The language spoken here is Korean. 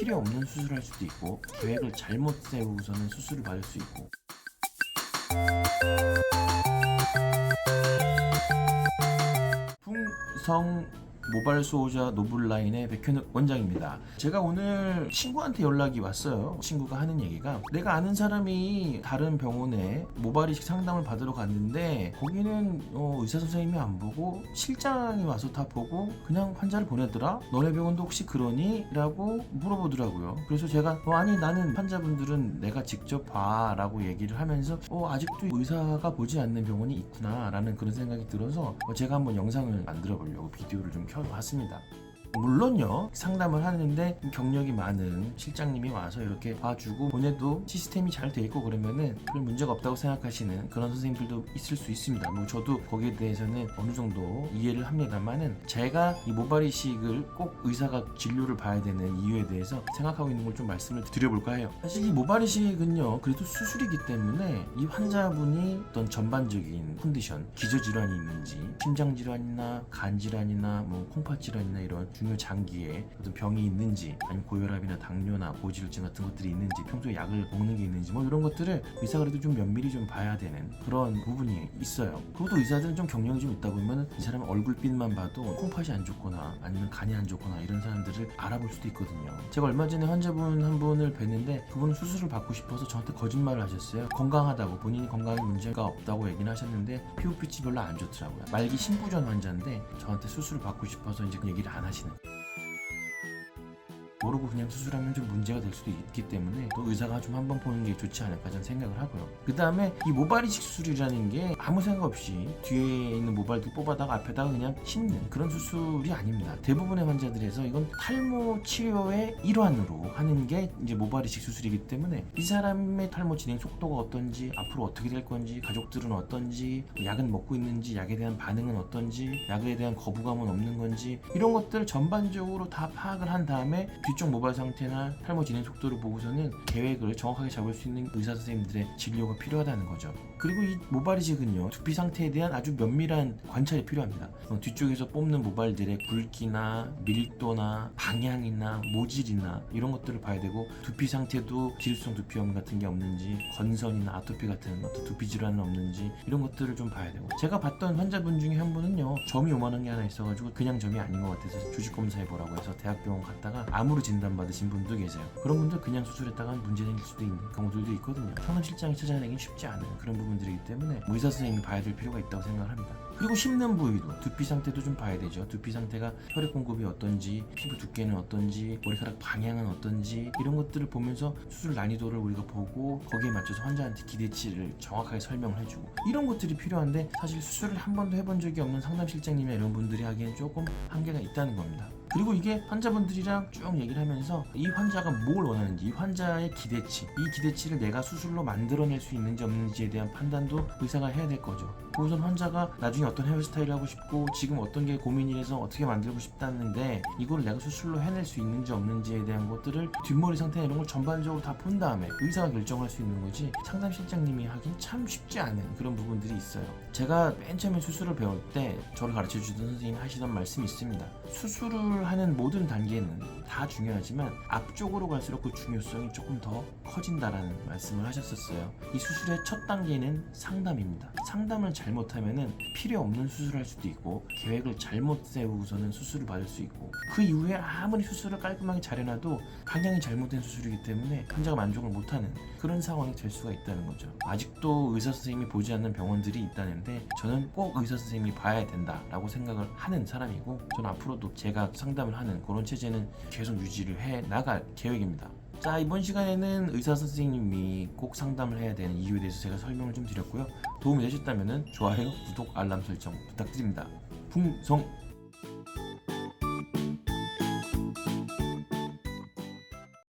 필요 없는 수술을 할 수도 있고 계획을 잘못 세우고서는 수술을 받을 수 있고. 풍성 모발 수호자 노블라인의 백현욱 원장입니다. 제가 오늘 친구한테 연락이 왔어요. 친구가 하는 얘기가, 내가 아는 사람이 다른 병원에 모발 이식 상담을 받으러 갔는데 거기는 의사 선생님이 안 보고 실장이 와서 다 보고 그냥 환자를 보내더라. 너네 병원도 혹시 그러니? 라고 물어보더라고요. 그래서 제가 아니, 나는 환자분들은 내가 직접 봐 라고 얘기를 하면서 아직도 의사가 보지 않는 병원이 있구나 라는 그런 생각이 들어서 제가 한번 영상을 만들어 보려고 비디오를 좀 켜봤습니다. 물론요, 상담을 하는데 경력이 많은 실장님이 와서 이렇게 봐주고 보내도 시스템이 잘 돼 있고 그러면은 별 문제가 없다고 생각하시는 그런 선생님들도 있을 수 있습니다. 뭐 저도 거기에 대해서는 어느 정도 이해를 합니다만은, 제가 이 모발 이식을 꼭 의사가 진료를 봐야 되는 이유에 대해서 생각하고 있는 걸 좀 말씀을 드려볼까 해요. 사실 이 모발 이식은요, 그래도 수술이기 때문에 이 환자분이 어떤 전반적인 컨디션, 기저질환이 있는지, 심장질환이나 간질환이나 뭐 콩팥질환이나 이런 중요 장기에 어떤 병이 있는지, 아니면 고혈압이나 당뇨나 고지혈증 같은 것들이 있는지, 평소에 약을 먹는 게 있는지, 뭐 이런 것들을 의사가 그래도 좀 면밀히 좀 봐야 되는 그런 부분이 있어요. 그리고 또 의사들은 좀 경력이 좀 있다 보면 이 사람 얼굴빛만 봐도 콩팥이 안 좋거나 아니면 간이 안 좋거나 이런 사람들을 알아볼 수도 있거든요. 제가 얼마 전에 환자분 한 분을 뵀는데 그분은 수술을 받고 싶어서 저한테 거짓말을 하셨어요. 건강하다고, 본인이 건강에 문제가 없다고 얘기는 하셨는데 피부빛이 별로 안 좋더라고요. 말기 신부전 환자인데 저한테 수술을 받고 싶어서 이제 그 얘기를 안 하시는, 모르고 그냥 수술하면 좀 문제가 될 수도 있기 때문에 또 의사가 좀 한번 보는 게 좋지 않을까 저는 생각을 하고요. 그 다음에 이 모발 이식 수술이라는 게 아무 생각 없이 뒤에 있는 모발들 뽑아다가 앞에다가 그냥 심는 그런 수술이 아닙니다. 대부분의 환자들에서 이건 탈모 치료의 일환으로 하는 게 이제 모발 이식 수술이기 때문에 이 사람의 탈모 진행 속도가 어떤지, 앞으로 어떻게 될 건지, 가족들은 어떤지, 약은 먹고 있는지, 약에 대한 반응은 어떤지, 약에 대한 거부감은 없는 건지, 이런 것들 전반적으로 다 파악을 한 다음에 뒤쪽 모발 상태나 탈모 진행 속도를 보고서는 계획을 정확하게 잡을 수 있는 의사 선생님들의 진료가 필요하다는 거죠. 그리고 이 모발 이식은요, 두피 상태에 대한 아주 면밀한 관찰이 필요합니다. 뒤쪽에서 뽑는 모발들의 굵기나 밀도나 방향이나 모질이나 이런 것들을 봐야 되고, 두피 상태도 지루성 두피염 같은 게 없는지, 건선이나 아토피 같은 어떤 두피 질환은 없는지, 이런 것들을 좀 봐야 되고, 제가 봤던 환자분 중에 한 분은요, 점이 요만한 게 하나 있어가지고 그냥 점이 아닌 것 같아서 조직검사 해보라고 해서 대학병원 갔다가 암으로 진단받으신 분도 계세요. 그런 분들 그냥 수술했다가 문제 생길 수도 있는 경우들도 있거든요. 상담 실장이 찾아내긴 쉽지 않은 그런 부분들이기 때문에 의사 선생님이 봐야 될 필요가 있다고 생각을 합니다. 그리고 심는 부위도 두피 상태도 좀 봐야 되죠. 두피 상태가 혈액 공급이 어떤지, 피부 두께는 어떤지, 머리카락 방향은 어떤지, 이런 것들을 보면서 수술 난이도를 우리가 보고 거기에 맞춰서 환자한테 기대치를 정확하게 설명을 해주고, 이런 것들이 필요한데 사실 수술을 한 번도 해본 적이 없는 상담 실장님이나 이런 분들이 하기엔 조금 한계가 있다는 겁니다. 그리고 이게 환자분들이랑 쭉 얘기를 하면서 이 환자가 뭘 원하는지, 이 환자의 기대치, 이 기대치를 내가 수술로 만들어낼 수 있는지 없는지에 대한 판단도 의사가 해야 될 거죠. 우선 환자가 나중에 어떤 헤어스타일을 하고 싶고 지금 어떤 게 고민이라서 어떻게 만들고 싶다는데 이걸 내가 수술로 해낼 수 있는지 없는지에 대한 것들을 뒷머리 상태나 이런 걸 전반적으로 다 본 다음에 의사가 결정할 수 있는 거지, 상담 실장님이 하긴 참 쉽지 않은 그런 부분들이 있어요. 제가 맨 처음에 수술을 배울 때 저를 가르쳐 주던 선생님이 하시던 말씀이 있습니다. 수술을 하는 모든 단계는 다 중요하지만 앞쪽으로 갈수록 그 중요성이 조금 더 커진다라는 말씀을 하셨었어요. 이 수술의 첫 단계는 상담입니다. 상담을 잘못하면은 필요 없는 수술을 할 수도 있고, 계획을 잘못 세우고서는 수술을 받을 수 있고, 그 이후에 아무리 수술을 깔끔하게 잘 해놔도 방향이 잘못된 수술이기 때문에 환자가 만족을 못하는 그런 상황이 될 수가 있다는 거죠. 아직도 의사 선생님이 보지 않는 병원들이 있다는데 저는 꼭 의사 선생님이 봐야 된다라고 생각을 하는 사람이고, 저는 앞으로도 제가 상담을 하는 그런 체제는 계속 유지를 해 나갈 계획입니다. 자, 이번 시간에는 의사 선생님이 꼭 상담을 해야 되는 이유에 대해서 제가 설명을 좀 드렸고요. 도움이 되셨다면 좋아요, 구독, 알람 설정 부탁드립니다. 풍성